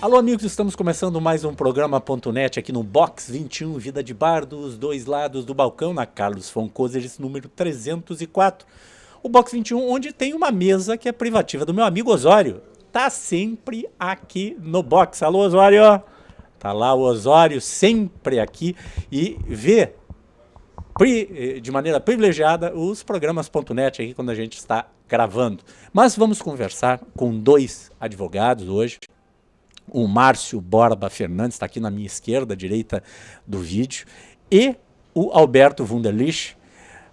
Alô, amigos, estamos começando mais um programa.net aqui no Box 21, Vida de Bar, dos dois lados do balcão, na Carlos Foncoseres, número 304. O Box 21, onde tem uma mesa que é privativa do meu amigo Osório. Tá sempre aqui no Box. Alô, Osório! Tá lá o Osório, sempre aqui, e vê de maneira privilegiada os programas.net aqui quando a gente está gravando. Mas vamos conversar com dois advogados hoje. O Márcio Borba Fernandes está aqui na minha esquerda, direita do vídeo, e o Alberto Wunderlich.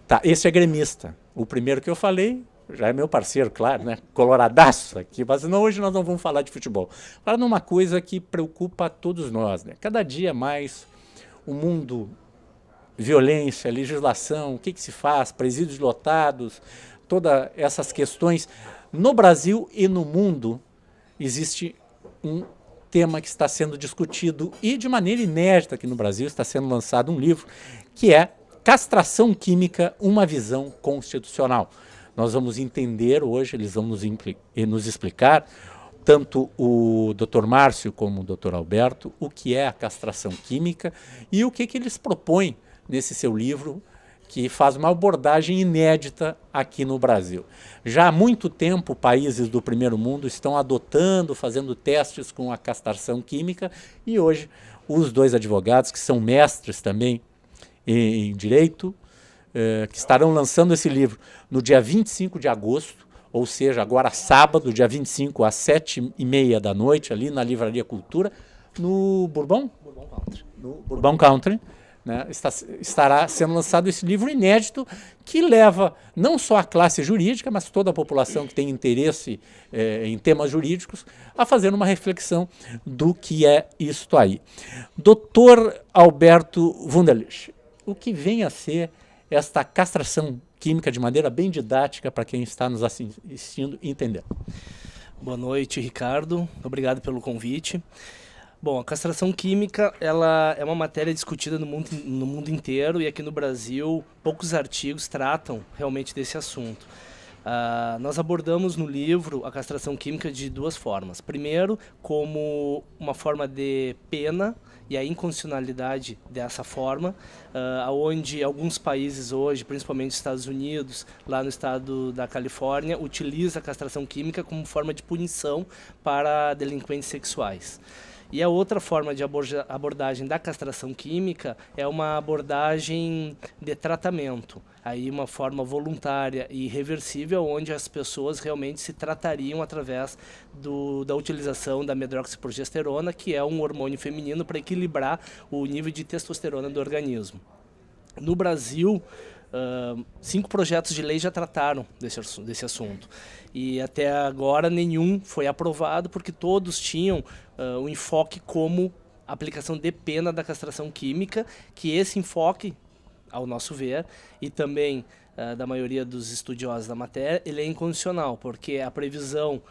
Tá, esse é gremista. O primeiro que eu falei já é meu parceiro, claro, né? Coloradaço aqui, mas não, hoje nós não vamos falar de futebol. Falar numa coisa que preocupa a todos nós, né? Cada dia mais o mundo, violência, legislação, o que se faz, presídios lotados, todas essas questões. No Brasil e no mundo existe um tema que está sendo discutido e de maneira inédita aqui no Brasil está sendo lançado um livro que é Castração Química, uma visão constitucional. Nós vamos entender hoje, eles vão nos explicar, tanto o Dr. Márcio como o Dr. Alberto, o que é a castração química e o que eles propõem nesse seu livro, que faz uma abordagem inédita aqui no Brasil. Já há muito tempo, países do primeiro mundo estão adotando, fazendo testes com a castração química, e hoje os dois advogados, que são mestres também em direito, que estarão lançando esse livro no dia 25 de agosto, ou seja, agora sábado, dia 25, às 7h30 da noite, ali na Livraria Cultura, no Bourbon? Bourbon Country. No Bourbon Country. Né, estará sendo lançado esse livro inédito que leva não só a classe jurídica, mas toda a população que tem interesse em temas jurídicos a fazer uma reflexão do que é isto aí. Dr. Alberto Wunderlich, o que vem a ser esta castração química de maneira bem didática para quem está nos assistindo entender? Boa noite, Ricardo. Obrigado pelo convite. Bom, a castração química ela é uma matéria discutida no mundo inteiro, e aqui no Brasil poucos artigos tratam realmente desse assunto. Nós abordamos no livro a castração química de duas formas. Primeiro, como uma forma de pena e a inconstitucionalidade dessa forma, onde alguns países hoje, principalmente os Estados Unidos, lá no estado da Califórnia, utiliza a castração química como forma de punição para delinquentes sexuais. E a outra forma de abordagem da castração química é uma abordagem de tratamento, aí uma forma voluntária e reversível, onde as pessoas realmente se tratariam através da utilização da medroxiprogesterona, que é um hormônio feminino para equilibrar o nível de testosterona do organismo. No Brasil, 5 projetos de lei já trataram desse assunto. E até agora nenhum foi aprovado, porque todos tinham o enfoque como aplicação de pena da castração química, que esse enfoque, ao nosso ver, e também da maioria dos estudiosos da matéria, ele é incondicional, porque a previsão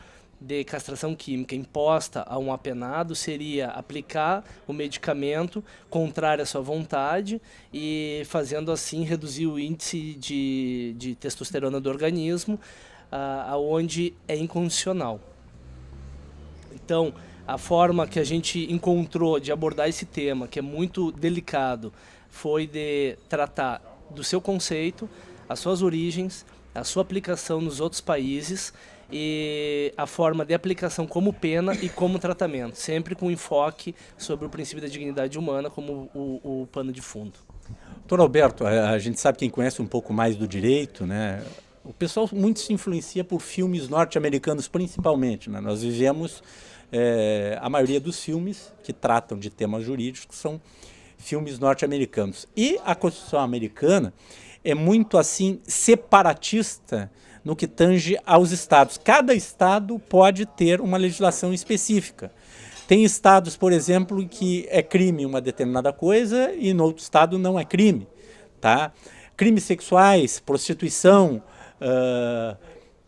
de castração química imposta a um apenado seria aplicar o medicamento contrário à sua vontade e fazendo assim reduzir o índice de testosterona do organismo, aonde é incondicional. Então, a forma que a gente encontrou de abordar esse tema, que é muito delicado, foi de tratar do seu conceito, as suas origens, a sua aplicação nos outros países e a forma de aplicação como pena e como tratamento, sempre com enfoque sobre o princípio da dignidade humana como o pano de fundo. Doutor Alberto, a gente sabe, quem conhece um pouco mais do direito, né? O pessoal muito se influencia por filmes norte-americanos principalmente, né? Nós vivemos, a maioria dos filmes que tratam de temas jurídicos são filmes norte-americanos. E a Constituição americana é muito assim separatista no que tange aos estados. Cada estado pode ter uma legislação específica. Tem estados, por exemplo, que é crime uma determinada coisa e no outro estado não é crime. Tá? Crimes sexuais, prostituição,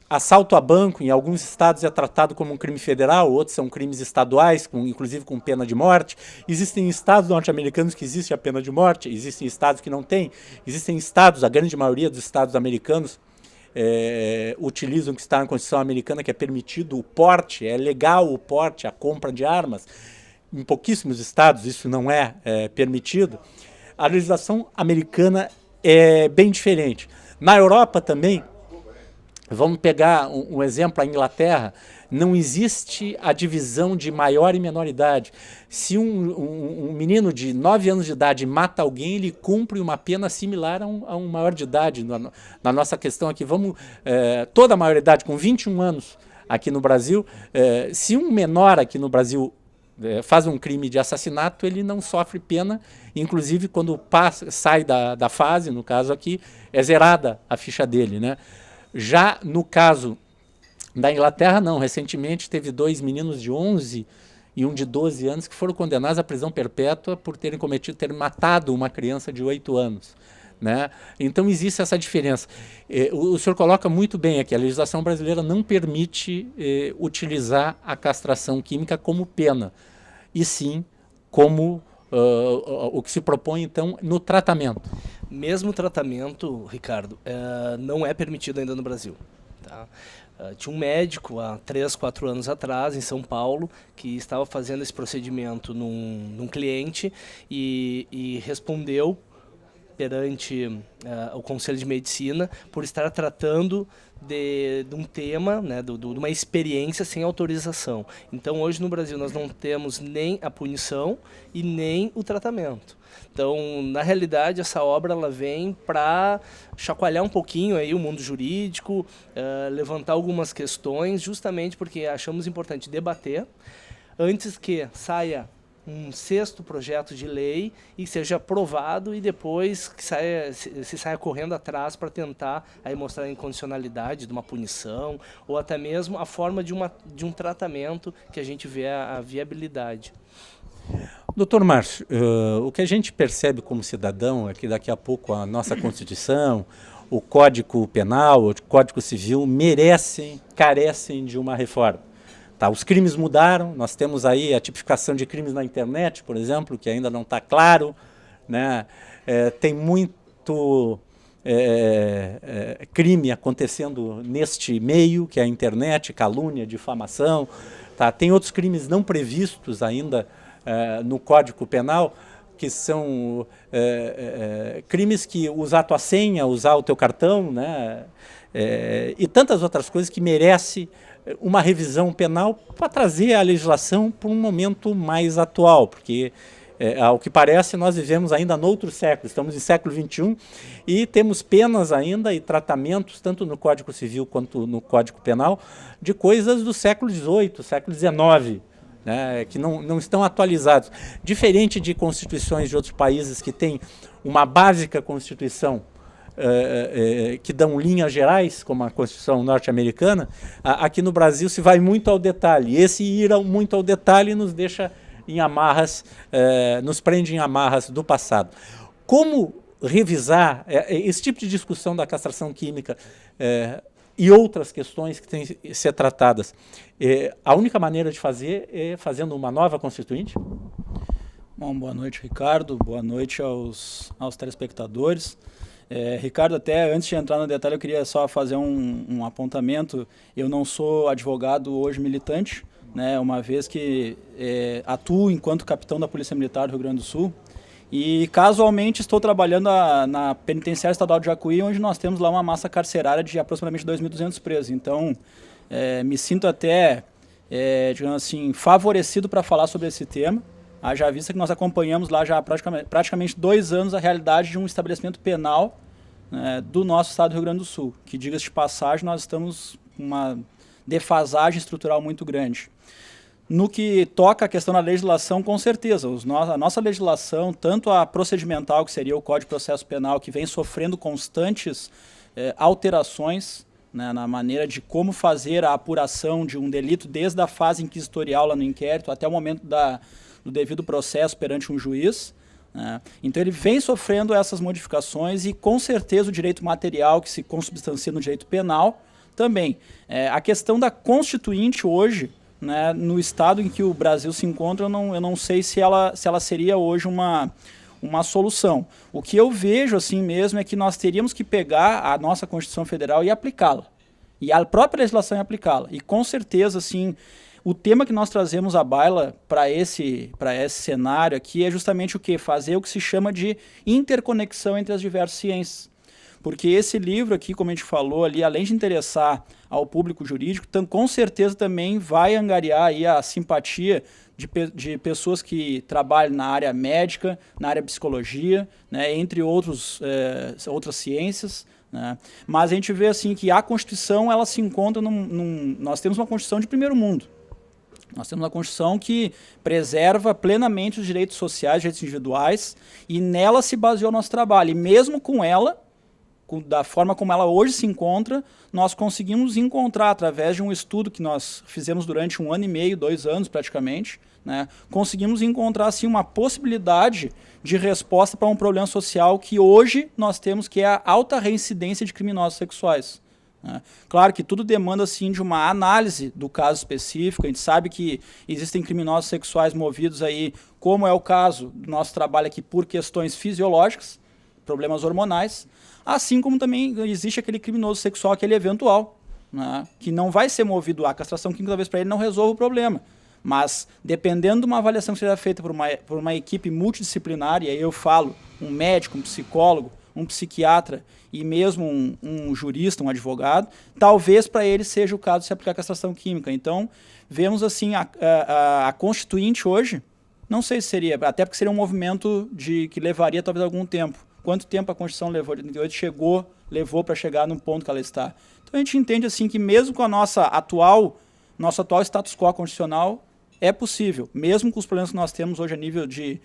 assalto a banco, em alguns estados é tratado como um crime federal, outros são crimes estaduais, inclusive com pena de morte. Existem estados norte-americanos que existe a pena de morte, existem estados que não têm. Existem estados, a grande maioria dos estados americanos, utilizam o que está na Constituição americana, que é permitido o porte, é legal o porte, a compra de armas. Em pouquíssimos estados isso não é permitido. A legislação americana é bem diferente. Na Europa também, vamos pegar um exemplo, a Inglaterra, não existe a divisão de maior e menor idade. Se um menino de 9 anos de idade mata alguém, ele cumpre uma pena similar a um maior de idade. Na nossa questão aqui, toda a maioridade, com 21 anos aqui no Brasil, se um menor aqui no Brasil faz um crime de assassinato, ele não sofre pena, inclusive quando sai da fase, no caso aqui, é zerada a ficha dele, né? Já no caso da Inglaterra, não. Recentemente teve 2 meninos de 11 e um de 12 anos que foram condenados à prisão perpétua por terem matado uma criança de 8 anos. Né? Então existe essa diferença. O senhor coloca muito bem aqui, a legislação brasileira não permite utilizar a castração química como pena, e sim como o que se propõe, então, no tratamento. Mesmo tratamento, Ricardo, não é permitido ainda no Brasil. Tá? Tinha um médico há 3, 4 anos atrás, em São Paulo, que estava fazendo esse procedimento num cliente e respondeu perante o Conselho de Medicina por estar tratando de um tema, né, de uma experiência sem autorização. Então, hoje no Brasil, nós não temos nem a punição e nem o tratamento. Então, na realidade, essa obra ela vem para chacoalhar um pouquinho aí o mundo jurídico, levantar algumas questões, justamente porque achamos importante debater antes que saia um 6º projeto de lei e seja aprovado e depois que se saia correndo atrás para tentar aí mostrar a incondicionalidade de uma punição ou até mesmo a forma de um tratamento que a gente vê a viabilidade. Doutor Márcio, o que a gente percebe como cidadão é que daqui a pouco a nossa Constituição, o Código Penal, o Código Civil carecem de uma reforma. Tá, os crimes mudaram, nós temos aí a tipificação de crimes na internet, por exemplo, que ainda não está claro, né? Tem muito crime acontecendo neste meio, que é a internet, calúnia, difamação. Tá? Tem outros crimes não previstos ainda no Código Penal, que são crimes que usar a tua senha, usar o teu cartão, né? E tantas outras coisas que merecem uma revisão penal para trazer a legislação para um momento mais atual, porque, ao que parece, nós vivemos ainda noutro século, estamos em século XXI e temos penas ainda e tratamentos, tanto no Código Civil quanto no Código Penal, de coisas do século XVIII, século XIX, né, que não estão atualizados. Diferente de constituições de outros países que têm uma básica constituição, que dão linhas gerais, como a Constituição norte-americana, aqui no Brasil se vai muito ao detalhe. Esse ir muito ao detalhe nos deixa em amarras, nos prende em amarras do passado. Como revisar esse tipo de discussão da castração química e outras questões que têm que ser tratadas? A única maneira de fazer é fazendo uma nova Constituinte? Bom, boa noite, Ricardo. Boa noite aos telespectadores. Ricardo, até antes de entrar no detalhe, eu queria só fazer um apontamento. Eu não sou advogado hoje militante, né, uma vez que atuo enquanto capitão da Polícia Militar do Rio Grande do Sul e casualmente estou trabalhando na Penitenciária Estadual de Jacuí, onde nós temos lá uma massa carcerária de aproximadamente 2.200 presos. Então, me sinto até, digamos assim, favorecido para falar sobre esse tema. Haja vista que nós acompanhamos lá já há praticamente 2 anos a realidade de um estabelecimento penal, né, do nosso estado do Rio Grande do Sul, que, diga-se de passagem, nós estamos com uma defasagem estrutural muito grande. No que toca a questão da legislação, com certeza, a nossa legislação, tanto a procedimental, que seria o Código de Processo Penal, que vem sofrendo constantes alterações, né, na maneira de como fazer a apuração de um delito, desde a fase inquisitorial lá no inquérito até o momento do devido processo perante um juiz, né? Então ele vem sofrendo essas modificações e com certeza o direito material que se consubstancia no direito penal também. A questão da Constituinte hoje, né, no estado em que o Brasil se encontra, eu não sei se ela seria hoje uma solução. O que eu vejo assim mesmo é que nós teríamos que pegar a nossa Constituição Federal e aplicá-la. E a própria legislação e aplicá-la. E com certeza, assim, o tema que nós trazemos à baila para esse cenário aqui é justamente o quê? Fazer o que se chama de interconexão entre as diversas ciências. Porque esse livro aqui, como a gente falou ali, além de interessar ao público jurídico, com certeza também vai angariar aí a simpatia de pessoas que trabalham na área médica, na área psicologia, né, entre outras ciências. Né? Mas a gente vê assim que a Constituição ela se encontra nós temos uma Constituição de primeiro mundo. Nós temos uma Constituição que preserva plenamente os direitos sociais, os direitos individuais, e nela se baseou o nosso trabalho. E mesmo com ela, da forma como ela hoje se encontra, nós conseguimos encontrar, através de um estudo que nós fizemos durante 1 ano e meio, 2 anos praticamente, né, conseguimos encontrar assim, uma possibilidade de resposta para um problema social que hoje nós temos, que é a alta reincidência de criminosos sexuais. Né. Claro que tudo demanda assim, de uma análise do caso específico. A gente sabe que existem criminosos sexuais movidos aí, como é o caso do nosso trabalho aqui, por questões fisiológicas, problemas hormonais, assim como também existe aquele criminoso sexual, aquele eventual, né, que não vai ser movido à castração química, talvez para ele não resolva o problema. Mas, dependendo de uma avaliação que seja feita por uma equipe multidisciplinar, e aí eu falo um médico, um psicólogo, um psiquiatra e mesmo um jurista, um advogado, talvez para ele seja o caso de se aplicar a castração química. Então, vemos assim, a Constituinte hoje, não sei se seria, até porque seria um movimento que levaria talvez algum tempo. Quanto tempo a Constituição levou? De 88 levou para chegar no ponto que ela está. Então a gente entende assim que mesmo com nosso atual status quo constitucional, é possível, mesmo com os problemas que nós temos hoje a nível de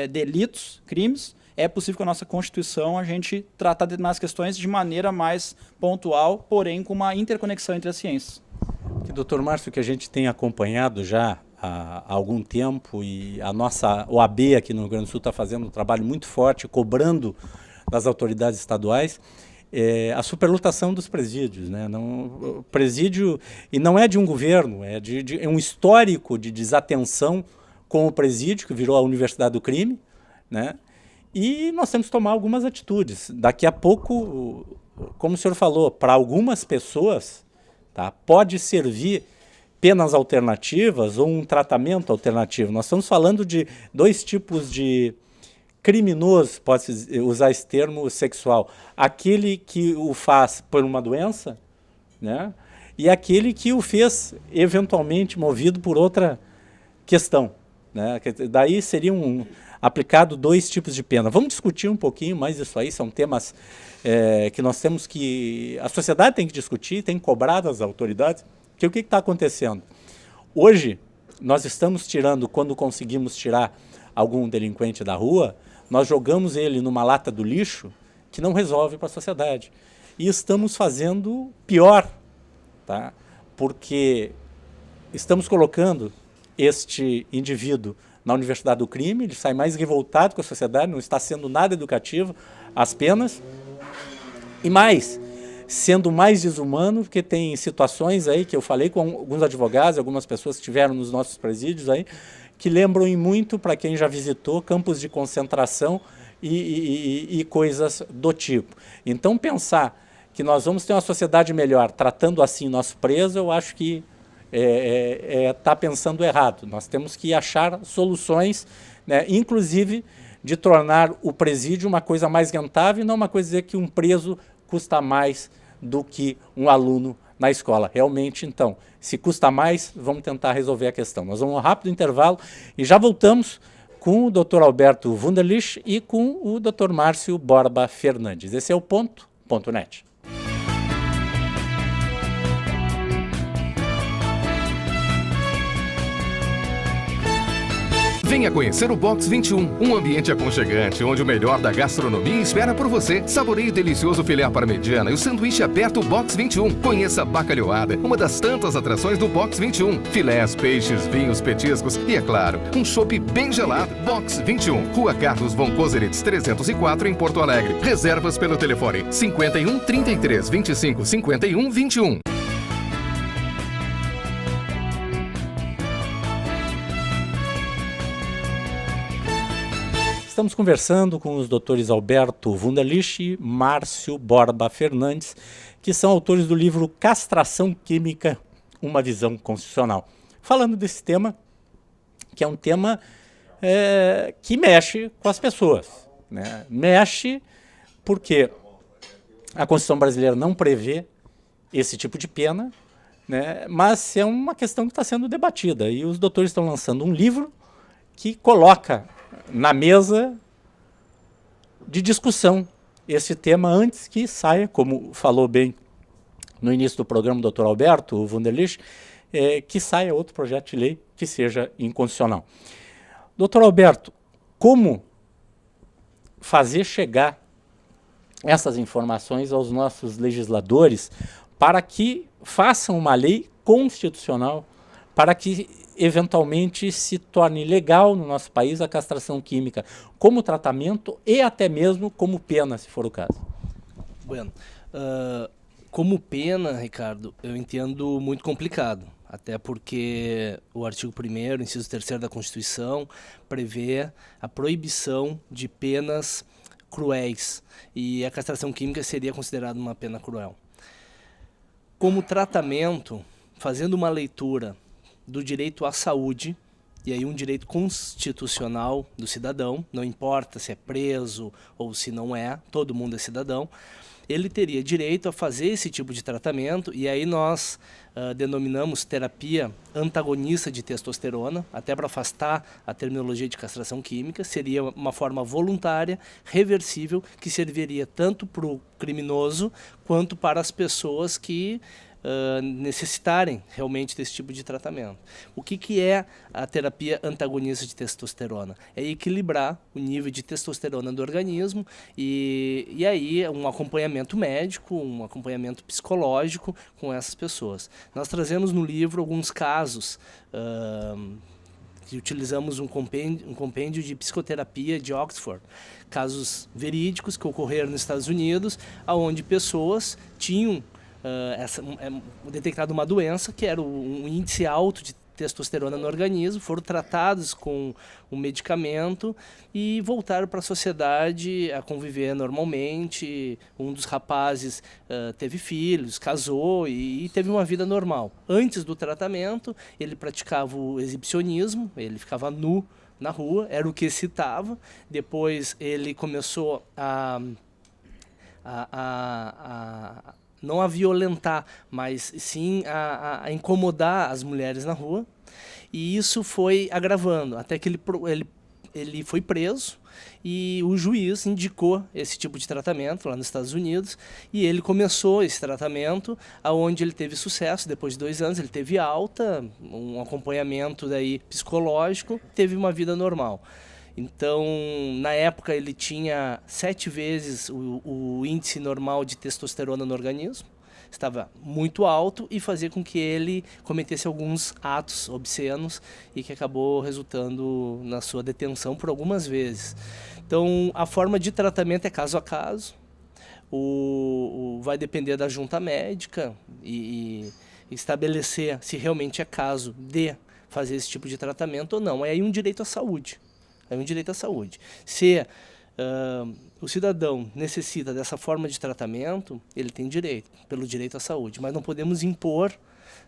delitos, crimes, é possível com a nossa Constituição a gente tratar determinadas questões de maneira mais pontual, porém com uma interconexão entre as ciências. Doutor Márcio, que a gente tem acompanhado já há algum tempo, e a nossa OAB aqui no Rio Grande do Sul está fazendo um trabalho muito forte, cobrando das autoridades estaduais, a superlotação dos presídios. Né? O presídio, e não é de um governo, é um histórico de desatenção com o presídio, que virou a Universidade do Crime, né? E nós temos que tomar algumas atitudes. Daqui a pouco, como o senhor falou, para algumas pessoas, tá, pode servir penas alternativas ou um tratamento alternativo. Nós estamos falando de 2 tipos de criminoso, pode-se usar esse termo, sexual. Aquele que o faz por uma doença, né, e aquele que o fez eventualmente movido por outra questão. Né? Daí seriam aplicado 2 tipos de pena. Vamos discutir um pouquinho mais isso aí, são temas que nós temos que... A sociedade tem que discutir, tem que cobrar das autoridades. Porque o que está acontecendo? Hoje, nós estamos tirando, quando conseguimos tirar algum delinquente da rua, nós jogamos ele numa lata do lixo que não resolve para a sociedade. E estamos fazendo pior, tá? Porque estamos colocando este indivíduo na Universidade do Crime, ele sai mais revoltado com a sociedade, não está sendo nada educativo as penas, e mais, sendo mais desumano, porque tem situações aí que eu falei com alguns advogados, algumas pessoas que estiveram nos nossos presídios aí, que lembram muito, para quem já visitou, campos de concentração e coisas do tipo. Então, pensar que nós vamos ter uma sociedade melhor tratando assim nosso preso, eu acho que está pensando errado. Nós temos que achar soluções, né, inclusive de tornar o presídio uma coisa mais rentável e não uma coisa dizer que um preso custa mais do que um aluno na escola. Realmente, então, se custa mais, vamos tentar resolver a questão. Nós vamos a um rápido intervalo e já voltamos com o Dr. Alberto Wunderlich e com o Dr. Márcio Borba Fernandes. Esse é o Ponto.net. Venha conhecer o Box 21, um ambiente aconchegante, onde o melhor da gastronomia espera por você. Saboreie o delicioso filé à parmegiana e o sanduíche aberto Box 21. Conheça a bacalhoada, uma das tantas atrações do Box 21. Filés, peixes, vinhos, petiscos e, é claro, um chopp bem gelado. Box 21, Rua Carlos von Koseritz 304, em Porto Alegre. Reservas pelo telefone 51 33 25 51 21. Estamos conversando com os doutores Alberto Wunderlich e Márcio Borba Fernandes, que são autores do livro Castração Química, uma visão constitucional. Falando desse tema, que é um tema que mexe com as pessoas, né? Mexe porque a Constituição brasileira não prevê esse tipo de pena, né? Mas é uma questão que está sendo debatida. E os doutores estão lançando um livro que coloca na mesa de discussão esse tema antes que saia, como falou bem no início do programa o doutor Alberto Wunderlich, que saia outro projeto de lei que seja inconstitucional. Doutor Alberto, como fazer chegar essas informações aos nossos legisladores para que façam uma lei constitucional, para que eventualmente se torne legal no nosso país a castração química como tratamento e até mesmo como pena, se for o caso? Bueno, como pena, Ricardo, eu entendo muito complicado, até porque o artigo 1º, inciso 3º da Constituição, prevê a proibição de penas cruéis, e a castração química seria considerada uma pena cruel. Como tratamento, fazendo uma leitura do direito à saúde, e aí um direito constitucional do cidadão, não importa se é preso ou se não é, todo mundo é cidadão, ele teria direito a fazer esse tipo de tratamento, e aí nós denominamos terapia antagonista de testosterona, até para afastar a terminologia de castração química. Seria uma forma voluntária, reversível, que serviria tanto para o criminoso quanto para as pessoas que necessitarem realmente desse tipo de tratamento. O que é a terapia antagonista de testosterona? É equilibrar o nível de testosterona do organismo e aí um acompanhamento médico, um acompanhamento psicológico com essas pessoas. Nós trazemos no livro alguns casos que utilizamos um compêndio de psicoterapia de Oxford, casos verídicos que ocorreram nos Estados Unidos, onde pessoas tinham detectado uma doença que era um índice alto de testosterona no organismo, foram tratados com um medicamento e voltaram para a sociedade a conviver normalmente. Um dos rapazes teve filhos, casou e teve uma vida normal. Antes do tratamento, ele praticava o exibicionismo, ele ficava nu na rua, era o que excitava. Depois ele começou não a violentar, mas sim a incomodar as mulheres na rua. E isso foi agravando, até que ele foi preso e o juiz indicou esse tipo de tratamento lá nos Estados Unidos, e ele começou esse tratamento, onde ele teve sucesso. Depois de 2 anos ele teve alta, um acompanhamento daí psicológico, teve uma vida normal. Então, na época, ele tinha 7 vezes o índice normal de testosterona no organismo, estava muito alto e fazia com que ele cometesse alguns atos obscenos e que acabou resultando na sua detenção por algumas vezes. Então, a forma de tratamento é caso a caso, vai depender da junta médica e estabelecer se realmente é caso de fazer esse tipo de tratamento ou não. É aí um direito à saúde. É um direito à saúde. Se o cidadão necessita dessa forma de tratamento, ele tem direito, pelo direito à saúde. Mas não podemos impor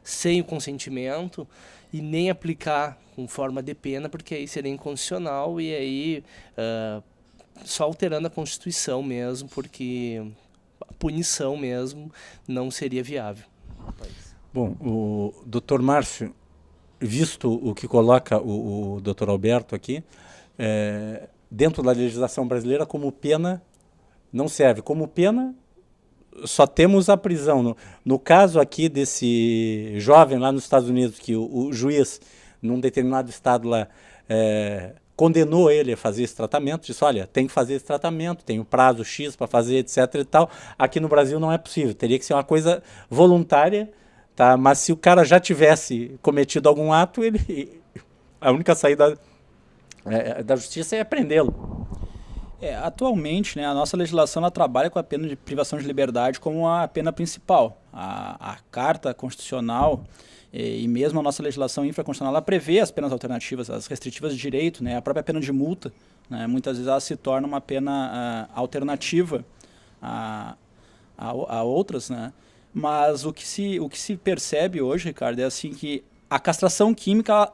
sem o consentimento e nem aplicar com forma de pena, porque aí seria inconstitucional e aí só alterando a Constituição mesmo, porque a punição mesmo não seria viável no país. Bom, o doutor Márcio, visto o que coloca o doutor Alberto aqui, dentro da legislação brasileira, como pena não serve. Como pena, só temos a prisão. No caso aqui desse jovem lá nos Estados Unidos, que o juiz, num determinado estado lá, condenou ele a fazer esse tratamento, disse, olha, tem que fazer esse tratamento, tem um prazo X para fazer, etc. e tal. Aqui no Brasil não é possível, teria que ser uma coisa voluntária, tá? Mas se o cara já tivesse cometido algum ato, a única saída da justiça é prendê-lo. Atualmente, né, a nossa legislação ela trabalha com a pena de privação de liberdade como a pena principal. A Carta Constitucional e mesmo a nossa legislação infraconstitucional ela prevê as penas alternativas, as restritivas de direito, né, a própria pena de multa né? Muitas vezes ela se torna uma pena alternativa a outras, né? Mas o que se percebe hoje, Ricardo, é assim que a castração química,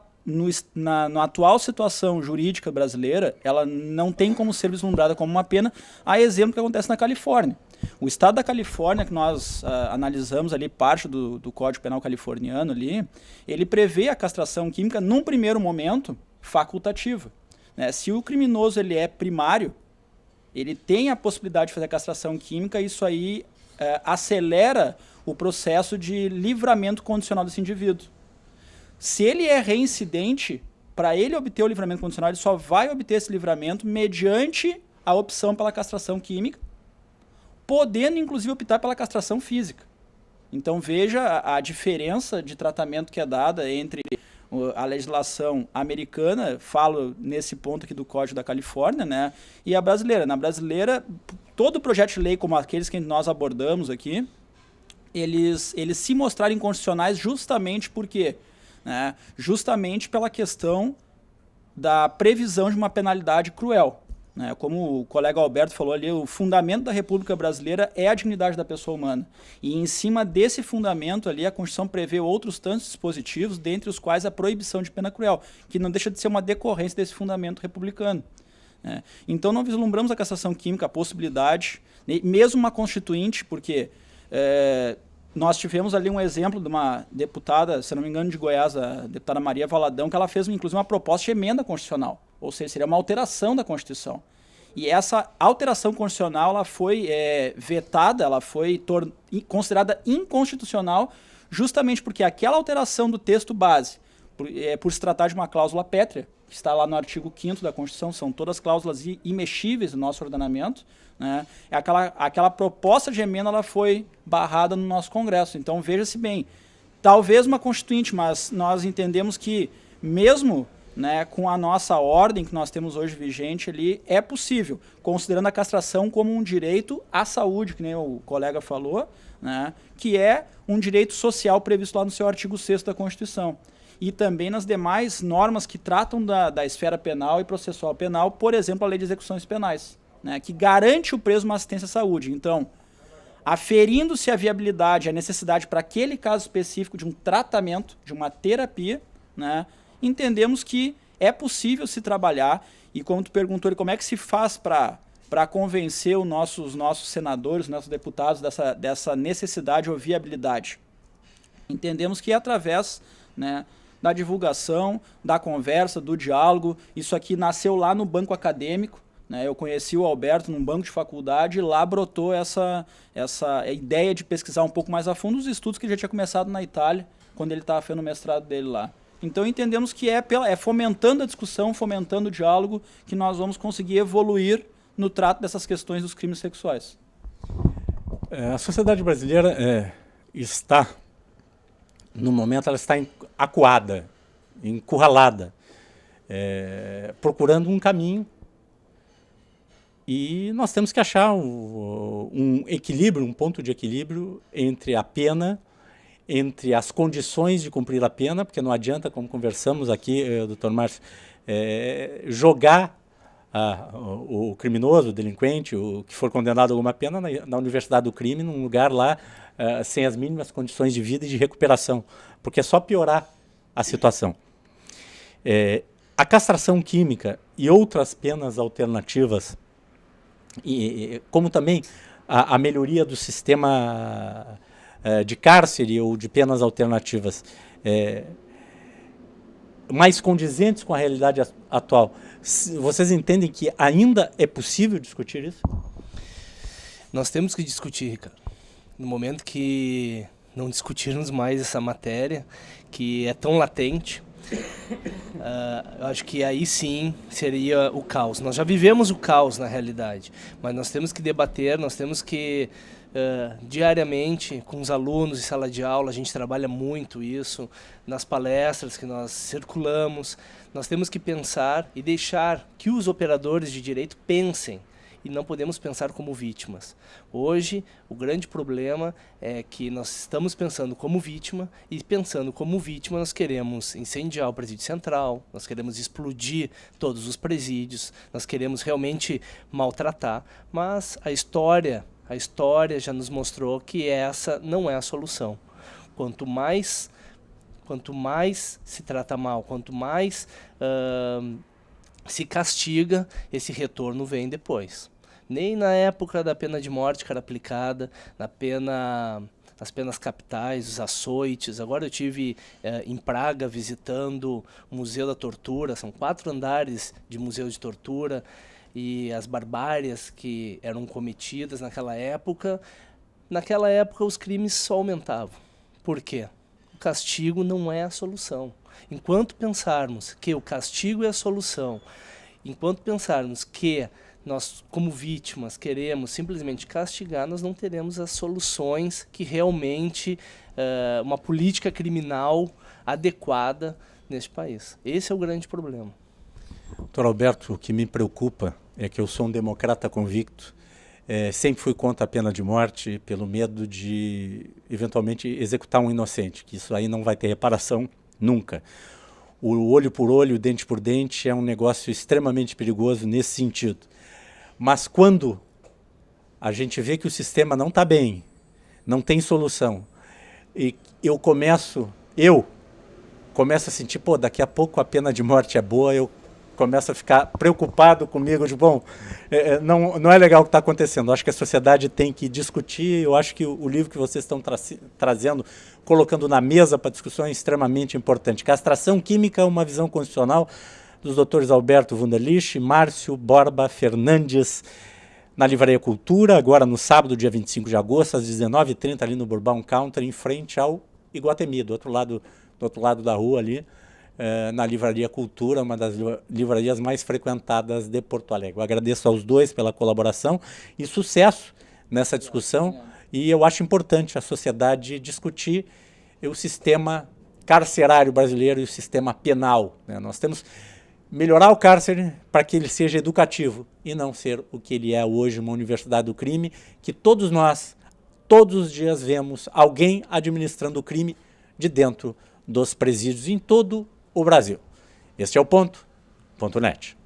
na atual situação jurídica brasileira, ela não tem como ser vislumbrada como uma pena, a exemplo do que acontece na Califórnia. O estado da Califórnia, que nós analisamos ali parte do Código Penal californiano ali, ele prevê a castração química, num primeiro momento, facultativa, né? Se o criminoso ele é primário, ele tem a possibilidade de fazer a castração química, isso aí acelera o processo de livramento condicional desse indivíduo. Se ele é reincidente, para ele obter o livramento condicional, ele só vai obter esse livramento mediante a opção pela castração química, podendo inclusive optar pela castração física. Então veja a diferença de tratamento que é dada entre a legislação americana, falo nesse ponto aqui do Código da Califórnia, né, e a brasileira. Na brasileira, todo projeto de lei como aqueles que nós abordamos aqui, eles se mostrarem inconstitucionais justamente porque, né, justamente pela questão da previsão de uma penalidade cruel. Né? Como o colega Alberto falou ali, o fundamento da República Brasileira é a dignidade da pessoa humana. E em cima desse fundamento ali, a Constituição prevê outros tantos dispositivos, dentre os quais a proibição de pena cruel, que não deixa de ser uma decorrência desse fundamento republicano. Né? Então não vislumbramos a cassação química, a possibilidade, mesmo uma constituinte, porque nós tivemos ali um exemplo de uma deputada, se não me engano, de Goiás, a deputada Maria Valadão, que ela fez inclusive uma proposta de emenda constitucional, ou seja, seria uma alteração da Constituição. E essa alteração constitucional ela foi vetada, ela foi considerada inconstitucional justamente porque aquela alteração do texto base, por se tratar de uma cláusula pétrea, que está lá no artigo 5º da Constituição, são todas cláusulas imexíveis do nosso ordenamento, né? Aquela proposta de emenda ela foi barrada no nosso Congresso. Então, veja-se bem, talvez uma constituinte, mas nós entendemos que mesmo, né, com a nossa ordem que nós temos hoje vigente ali, é possível, considerando a castração como um direito à saúde, que nem o colega falou, né, que é um direito social previsto lá no seu artigo 6º da Constituição. E também nas demais normas que tratam da esfera penal e processual penal, por exemplo, a Lei de Execuções Penais, né, que garante o preso uma assistência à saúde. Então, aferindo-se a viabilidade, a necessidade para aquele caso específico de um tratamento, de uma terapia, né, entendemos que é possível se trabalhar, e como tu perguntou, como é que se faz para convencer os nossos senadores, os nossos deputados dessa necessidade ou viabilidade? Entendemos que é através, né, da divulgação, da conversa, do diálogo. Isso aqui nasceu lá no banco acadêmico, né? Eu conheci o Alberto num banco de faculdade e lá brotou essa ideia de pesquisar um pouco mais a fundo os estudos que ele já tinha começado na Itália, quando ele estava fazendo o mestrado dele lá. Então entendemos que é fomentando a discussão, fomentando o diálogo, que nós vamos conseguir evoluir no trato dessas questões dos crimes sexuais. A sociedade brasileira está, no momento, ela está acuada, encurralada, procurando um caminho, e nós temos que achar um equilíbrio, um ponto de equilíbrio entre a pena, entre as condições de cumprir a pena, porque não adianta, como conversamos aqui, Dr. Márcio, jogar o criminoso, o delinquente, o que for condenado a alguma pena na universidade do crime, num lugar lá sem as mínimas condições de vida e de recuperação, porque é só piorar a situação. A castração química e outras penas alternativas, como também a melhoria do sistema de cárcere ou de penas alternativas mais condizentes com a realidade atual, vocês entendem que ainda é possível discutir isso? Nós temos que discutir, Ricardo. No momento que não discutirmos mais essa matéria, que é tão latente, eu acho que aí sim seria o caos. Nós já vivemos o caos na realidade, mas nós temos que debater, nós temos que diariamente com os alunos em sala de aula, a gente trabalha muito isso, nas palestras que nós circulamos, nós temos que pensar e deixar que os operadores de direito pensem e não podemos pensar como vítimas. Hoje, o grande problema é que nós estamos pensando como vítima, e pensando como vítima nós queremos incendiar o presídio central, nós queremos explodir todos os presídios, nós queremos realmente maltratar, mas a história já nos mostrou que essa não é a solução. Quanto mais se trata mal, quanto mais se castiga, esse retorno vem depois. Nem na época da pena de morte que era aplicada, nas penas capitais, os açoites. Agora eu tive em Praga visitando o Museu da Tortura, são 4 andares de museu de tortura, e as barbárias que eram cometidas naquela época os crimes só aumentavam. Por quê? O castigo não é a solução. Enquanto pensarmos que o castigo é a solução, enquanto pensarmos que nós, como vítimas, queremos simplesmente castigar, nós não teremos as soluções que realmente uma política criminal adequada neste país. Esse é o grande problema. Doutor Alberto, o que me preocupa é que eu sou um democrata convicto, sempre fui contra a pena de morte pelo medo de, eventualmente, executar um inocente, que isso aí não vai ter reparação nunca. O olho por olho, dente por dente é um negócio extremamente perigoso nesse sentido. Mas quando a gente vê que o sistema não está bem, não tem solução, e eu começo a sentir, pô, daqui a pouco a pena de morte é boa, eu começo a ficar preocupado comigo, de bom, não é legal o que está acontecendo. Eu acho que a sociedade tem que discutir, eu acho que o livro que vocês estão trazendo, colocando na mesa para discussão é extremamente importante. Castração química, uma visão constitucional, dos doutores Alberto Wunderlich e Márcio Borba Fernandes, na Livraria Cultura, agora no sábado, dia 25 de agosto, às 19h30, ali no Bourbon Counter, em frente ao Iguatemi, do outro lado da rua ali, na Livraria Cultura, uma das livrarias mais frequentadas de Porto Alegre. Eu agradeço aos dois pela colaboração e sucesso nessa discussão, e eu acho importante a sociedade discutir o sistema carcerário brasileiro e o sistema penal, né? Nós temos melhorar o cárcere para que ele seja educativo e não ser o que ele é hoje, uma universidade do crime, que todos nós, todos os dias vemos alguém administrando o crime de dentro dos presídios em todo o Brasil. Este é o ponto.net.